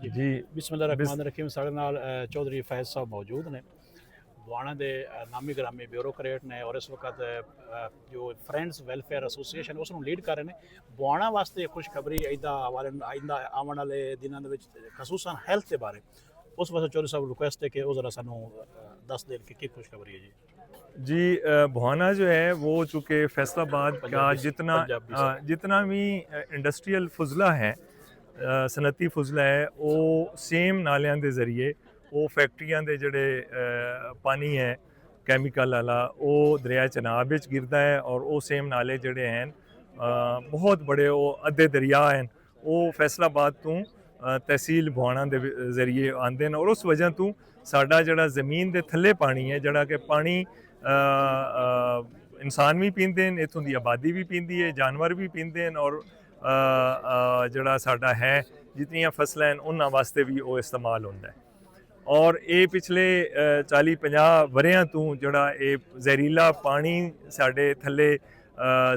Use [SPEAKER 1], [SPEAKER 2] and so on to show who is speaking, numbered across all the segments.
[SPEAKER 1] जी बिस
[SPEAKER 2] बिस्मिल्लाहिर्रहमानिर्रहीम। साढ़े नाल चौधरी फैज़ साहब मौजूद ने, बुआना दे नामी ग्रामी ब्यूरोक्रेट ने और इस वक्त जो फ्रेंड्स वेलफेयर एसोसीएशन उसनूं लीड कर रहे हैं। बुआना वास्ते खुशखबरी आइंदा आने वाले दिनों दे विच खसूसन हेल्थ के बारे उस वास्ते चौधरी साहब रिक्वेस्ट है कि वो जरा सानू दस दें कि खुशखबरी है जी।
[SPEAKER 1] जी भुआना जो है वो चूँकि फैसलाबाद का
[SPEAKER 2] पंजाबी सर
[SPEAKER 1] जितना भी इंडस्ट्रियल फुजला है सनती फुजला है वो सेम नालियां दे जरिए वो फैक्ट्रियां दे जड़े पानी है कैमिकल वाला वो दरिया चनाब विच गिरदा है और वो सेम नाले जड़े हैं बहुत बड़े वो अद्धे दरिया हैं वो फैसलाबाद तो तहसील भुआना दे जरिए आंदे हैं और उस वजह तो साडा जड़ा ज़मीन दे थल्ले पानी है जड़ा कि पानी इंसान भी पींदे हैं इत्थों दी आबादी भी पींदी है जानवर भी पींदे हैं और जड़ा साडा है जितनियां फसलां हैं उन्हां वास्ते भी वो इस्तेमाल होंदा है और ये पिछले 40-50 वरियां तो जड़ा ये जहरीला पानी साडे थल्ले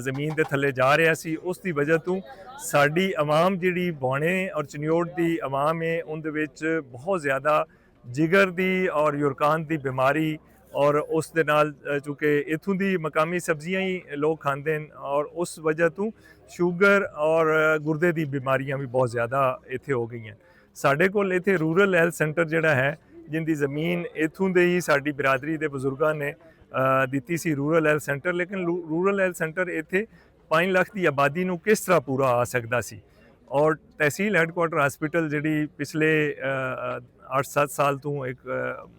[SPEAKER 1] ज़मीन दे थल्ले जा रहा सी उस दी वजह तो साडी आवाम जिहड़ी बुआने और चनियोट दी आवाम है उनदे विच बहुत ज़्यादा जिगर दी और यूरकान दी बीमारी और उस दे नाल चूँकि इत्थों दी मकामी सब्जियां ही लोग खांदे हैं और उस वजह तो शुगर और गुर्दे दी बीमारियां भी बहुत ज़्यादा इत्थे हो गई हैं। साढ़े कोल इत्थे रूरल हैल्थ सेंटर जिहड़ा है जिंदी ज़मीन इत्थों दे ही साडी बिरादरी दे बजुर्गां ने दित्ती सी रूरल हैल्थ सेंटर लेकिन रूरल हैल्थ सेंटर इत्थे 5 लाख की आबादी नूं किस तरह पूरा आ सकदा सी और तहसील हैडकुआटर हॉस्पिटल जिहड़ी पिछले 8-7 साल तो एक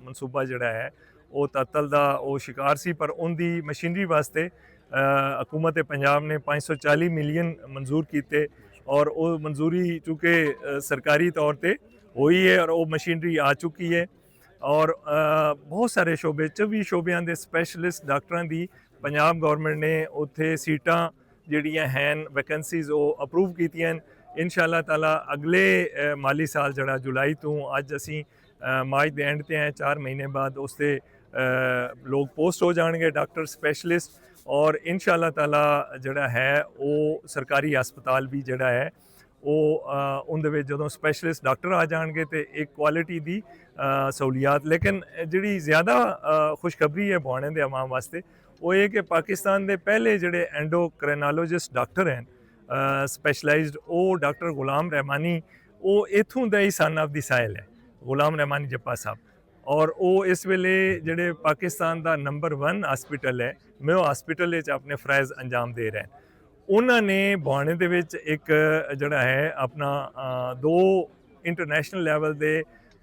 [SPEAKER 1] मनसूबा जिहड़ा है वो तत्तल दा वो शिकार सी पर उनदी मशीनरी वास्ते हुकूमत पंजाब ने 540 मिलियन मंजूर किए और वो मंजूरी चूँकि सरकारी तौर पर हुई है और वो मशीनरी आ चुकी है और बहुत सारे शोबे 24 शोबियां दे स्पैशलिस्ट डॉक्टरां दी पंजाब गौरमेंट ने उत्थे सीटां जिहड़ियां हैं वैकेंसीज वो अप्रूव कीतियां इंशाअल्लाह ताला अगले माली साल जड़ा जुलाई तो अज असी मार्च दे एंड ते हैं 4 महीने बाद उसते लोग पोस्ट हो जाएंगे डॉक्टर स्पैशलिस्ट और इंशाअल्लाह ताला जड़ा है वो सरकारी हस्पताल भी जड़ा है वो उनके जो स्पैशलिस्ट डॉक्टर आ जाएंगे तो एक क्वालिटी दी सहूलियात लेकिन जी ज़्यादा खुशखबरी है बुआने के अवाम वास्ते वो ये कि पाकिस्तान के पहले जोड़े एंडोक्रेनोलॉजिस्ट डॉक्टर हैं स्पैशलाइज्ड वो डॉक्टर गुलाम रहमानी वो इत्थों का ही सन ऑफ द साइल है गुलाम रहमानी जप्पा साहब और वो इस वेले जोड़े पाकिस्तान का नंबर 1 हॉस्पिटल है मेयो हॉस्पिटल अपने फ़राइज़ अंजाम दे रहे हैं उन्होंने बुआने दे विच एक जड़ा है अपना 2 इंटरनेशनल लैवल दे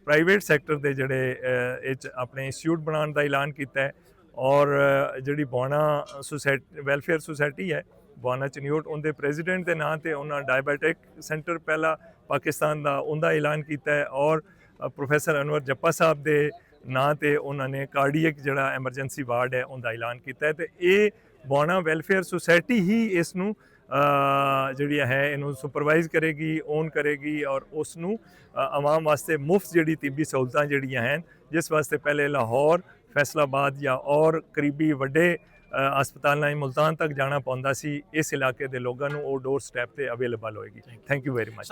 [SPEAKER 1] प्राइवेट सैक्टर दे जड़े अपने इंस्टीट्यूट बनाने का ऐलान किया है और जी बुआना वेलफेयर सोसाइटी है बुआना चनियोट उनके प्रेजिडेंट के नाम से उन्होंने डायबिटिक सेंटर पहला पाकिस्तान का उनका ऐलान किया है और प्रोफैसर अनवर जप्पा साहब के नाम से उन्होंने कार्डियक जड़ा एमरजेंसी वार्ड है उनका ऐलान किया है तो ये बुआना वेलफेयर सोसाइटी ही इसनूं जी है इनू सुपरवाइज़ करेगी ओन करेगी और उसनूं आवाम वास्ते मुफ्त जी तिब्बी सहूलतां जड़ियां हैं जिस वास्ते पहले लाहौर फैसलाबाद या और करीबी वड्डे हस्पताल मुल्तान तक जाना पौंदा सी इस इलाके के लोगों को डोर स्टैप पर अवेलेबल होएगी। Thank you very much.